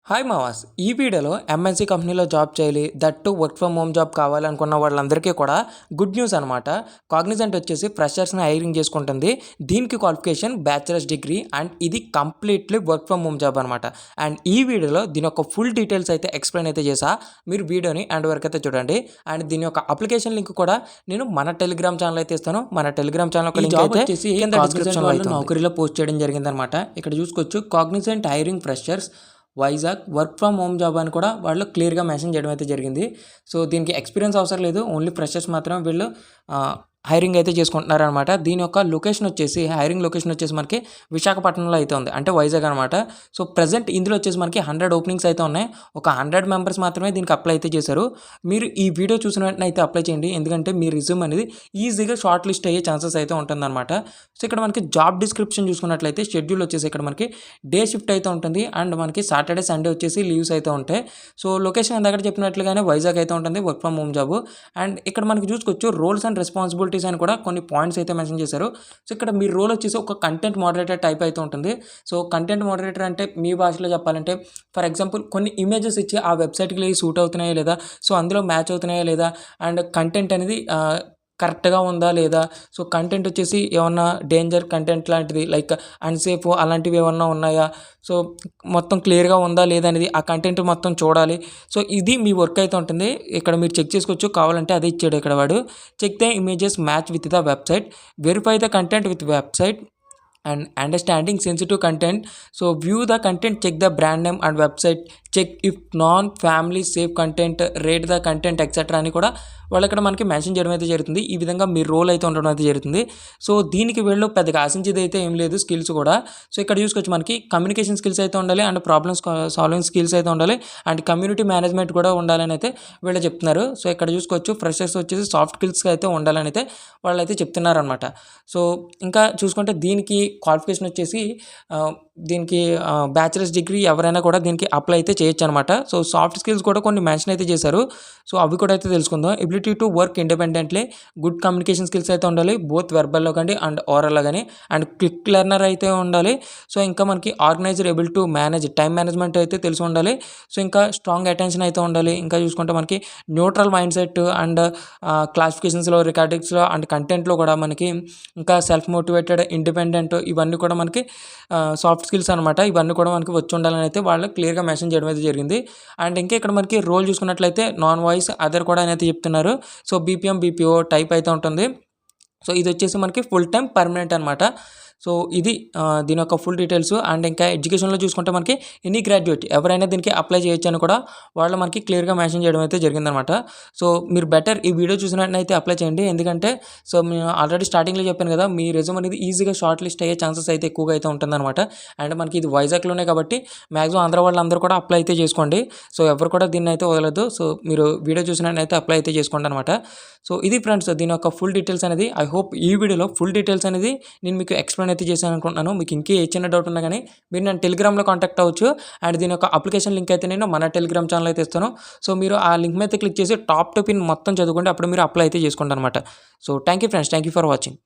Hi మావాస్ ఈ వీడియోలో MNC కంపెనీలో జాబ్ చేయాలి that work from home job కావాలనుకున్న వాళ్ళందరికీ కూడా గుడ్ న్యూస్ అనమాట. కాగ్నిజెంట్ వచ్చేసి ఫ్రెషర్స్ని హైరింగ్ చేసుకుంటుంది. దీనికి క్వాలిఫికేషన్ బ్యాచిలర్స్ డిగ్రీ అండ్ ఇది completely work from home job అనమాట. అండ్ ఈ వీడియోలో దీని యొక్క ఫుల్ డీటెయిల్స్ అయితే ఎక్స్ప్లెయిన్ అయితే చేసా. మీరు వీడియోని ఎండ్ వరకు అయితే చూడండి. అండ్ దీని యొక్క అప్లికేషన్ లింక్ కూడా నేను మన టెలిగ్రామ్ ఛానల్ అయితే ఇస్తాను. మన టెలిగ్రామ్ ఛానల్ ఒక లింక్ అయితే వచ్చేసి కింద డిస్క్రిప్షన్లో అయితే నౌకరీలో పోస్ట్ చేయడం జరిగిందనమాట. ఇక్కడ చూసుకోవచ్చు Cognizant hiring freshers Vizag work from home job అని కూడా వాళ్ళు క్లియర్గా మెన్షన్ చేయడం అయితే జరిగింది. సో దీనికి ఎక్స్పీరియన్స్ అవసరం లేదు, ఓన్లీ ఫ్రెషర్స్ మాత్రమే వీళ్ళు హైరింగ్ అయితే చేసుకుంటున్నారనమాట. దీని యొక్క లొకేషన్ వచ్చేసి హైరింగ్ లొకేషన్ వచ్చేసి మనకి విశాఖపట్నంలో అయితే ఉంది, అంటే వైజాగ్ అనమాట. సో ప్రజెంట్ ఇందులో వచ్చేసి మనకి 100 ఓపెనింగ్స్ అయితే ఉన్నాయి. ఒక 100 మెంబర్స్ మాత్రమే దీనికి అప్లై అయితే చేశారు. మీరు ఈ వీడియో చూసిన వెంటనే అయితే అప్లై చేయండి, ఎందుకంటే మీ రిజ్యూమ్ అనేది ఈజీగా షార్ట్ లిస్ట్ అయ్యే ఛాన్సెస్ అయితే ఉంటుందన్నమాట. సో ఇక్కడ మనకి జాబ్ డిస్క్రిప్షన్ చూసుకున్నట్లయితే షెడ్యూల్ వచ్చేసి ఇక్కడ మనకి డే షిఫ్ట్ అయితే ఉంటుంది అండ్ మనకి సాటర్డే సండే వచ్చేసి లీవ్స్ అయితే ఉంటాయి. సో లొకేషన్ ఎందాక చెప్పినట్లుగానే వైజాగ్ అయితే ఉంటుంది, work from home job. And ఇక్కడ మనకి చూసుకోవచ్చు రోల్స్ అండ్ రెస్పాన్సిబిలిటీస్ అని కూడా కొన్ని పాయింట్స్ అయితే మెన్షన్ చేశారు. సో ఇక్కడ మీ రోల్ వచ్చేసి ఒక కంటెంట్ మోడరేటర్ టైప్ అయితే ఉంటుంది. సో కంటెంట్ మోడరేటర్ అంటే మీ భాషలో చెప్పాలంటే ఫర్ ఎగ్జాంపుల్ కొన్ని ఇమేజెస్ ఇచ్చి ఆ వెబ్సైట్కి సూట్ అవుతున్నాయా లేదా, సో అందులో మ్యాచ్ అవుతున్నాయా లేదా, అండ్ కంటెంట్ అనేది కరెక్ట్గా ఉందా లేదా, సో కంటెంట్ వచ్చేసి ఏమన్నా డేంజర్ కంటెంట్ లాంటిది లైక్ అన్సేఫ్ అలాంటివి ఏమన్నా ఉన్నాయా, సో మొత్తం క్లియర్గా ఉందా లేదా అనేది ఆ కంటెంట్ మొత్తం చూడాలి. సో ఇది మీ వర్క్ అయితే ఉంటుంది. ఇక్కడ మీరు చెక్ చేసుకోవచ్చు, కావాలంటే అదే ఇచ్చాడు ఇక్కడ వాడు. Check the images match with the website, verify the content with website and understanding sensitive content. So view the content, check the brand name and website, check if non family safe content, rate the content etc అని కూడా వాళ్ళు ఇక్కడ మనకి mention చేయడం అయితే జరుగుతుంది. ఈ విధంగా మీ రోల్ అయితే ఉండడం అయితే జరుగుతుంది. సో దీనికి వీళ్ళు పెద్దగా ఆశించేది అయితే ఏం లేదు, స్కిల్స్ కూడా. సో ఇక్కడ చూసుకోవచ్చు మనకి కమ్యూనికేషన్ స్కిల్స్ అయితే ఉండాలి అండ్ ప్రాబ్లమ్స్ సాల్వింగ్ స్కిల్స్ అయితే ఉండాలి అండ్ కమ్యూనిటీ మేనేజ్మెంట్ కూడా ఉండాలని అయితే వీళ్ళు చెప్తున్నారు. సో ఇక్కడ చూసుకోవచ్చు ఫ్రెషర్స్ వచ్చేసి సాఫ్ట్ స్కిల్స్ అయితే ఉండాలని అయితే వాళ్ళు అయితే చెప్తున్నారు అనమాట. సో ఇంకా చూసుకుంటే దీనికి క్వాలిఫికేషన్ వచ్చేసి దీనికి బ్యాచిలర్స్ డిగ్రీ ఎవరైనా కూడా దీనికి అప్లై అయితే చేయొచ్చు అనమాట. సో సాఫ్ట్ స్కిల్స్ కూడా కొన్ని మెన్షన్ అయితే చేశారు. సో అవి కూడా అయితే తెలుసుకుందాం. Ability to work independently, good communication skills అయితే ఉండాలి బోత్ వెర్బల్లో కానీ అండ్ ఓరల్లో కానీ, అండ్ క్విక్ లెర్నర్ అయితే ఉండాలి. సో ఇంకా మనకి organiser able to manage time management అయితే తెలిసి ఉండాలి. సో ఇంకా స్ట్రాంగ్ అటెన్షన్ అయితే ఉండాలి. ఇంకా చూసుకుంటే మనకి న్యూట్రల్ మైండ్ సెట్ అండ్ క్లాసిఫికేషన్స్లో రికార్డింగ్స్లో అండ్ కంటెంట్లో కూడా మనకి ఇంకా సెల్ఫ్ మోటివేటెడ్ ఇండిపెండెంట్ ఇవన్నీ కూడా మనకి సాఫ్ట్ స్కిల్స్ అనమాట. ఇవన్నీ కూడా మనకి వచ్చి ఉండాలని అయితే వాళ్ళు క్లియర్గా మెన్షన్ చేయడం అయితే జరిగింది. అండ్ ఇంకా ఇక్కడ మనకి రోల్ చూసుకున్నట్లయితే నాన్ వాయిస్ అదర్ కూడా అయితే చెప్తున్నారు. సో బీపీఎం బీపీఓ టైప్ అయితే ఉంటుంది. సో ఇది వచ్చేసి మనకి ఫుల్ టైం పర్మనెంట్ అనమాట. సో ఇది దీని యొక్క ఫుల్ డీటెయిల్స్. అండ్ ఇంకా ఎడ్యుకేషన్లో చూసుకుంటే మనకి ఎనీ గ్రాడ్యుయేట్ ఎవరైనా దీనికి అప్లై చేయొచ్చు అని కూడా వాళ్ళు మనకి క్లియర్గా మెన్షన్ చేయడం అయితే జరిగిందనమాట. సో మీరు బెటర్ ఈ వీడియో చూసినట్టయితే అప్లై చేయండి, ఎందుకంటే సో నేను ఆల్రెడీ స్టార్టింగ్లో చెప్పాను కదా, మీ రెజ్యూమ్ అనేది ఈజీగా షార్ట్ లిస్ట్ అయ్యే ఛాన్సెస్ అయితే ఎక్కువగా అయితే ఉంటుందన్నమాట. అండ్ మనకి ఇది వైజాగ్లోనే కాబట్టి మ్యాక్సిమం ఆంధ్ర వాళ్ళందరూ కూడా అప్లై అయితే చేసుకోండి. సో ఎవరు కూడా దీన్ని అయితే వదలదు. సో మీరు వీడియో చూసినట్టయితే అప్లై అయితే చేసుకోండి అనమాట. సో ఇది ఫ్రెండ్స్ దీని యొక్క ఫుల్ డీటెయిల్స్ అనేది. ఐ హోప్ ఈ వీడియోలో ఫుల్ డీటెయిల్స్ అనేది నేను మీకు ఎక్స్ప్లెయిన్ అయితే చేశాను అనుకుంటున్నాను. మీకు ఇంకే చిన్న డౌట్ ఉన్నా కానీ మీరు నేను టెలిగ్రామ్లో కాంటాక్ట్ అవ్వచ్చు. అండ్ దీని యొక్క అప్లికేషన్ లింక్ అయితే నేను మన టెలిగ్రామ్ ఛానల్ అయితే ఇస్తాను. సో మీరు ఆ లింక్ మీద క్లిక్ చేసి టాప్ టు పిన్ మొత్తం చదువుకోండి, అప్పుడు మీరు అప్లై అయితే చేసుకోండి అనమాట. So thank you friends, thank you for watching.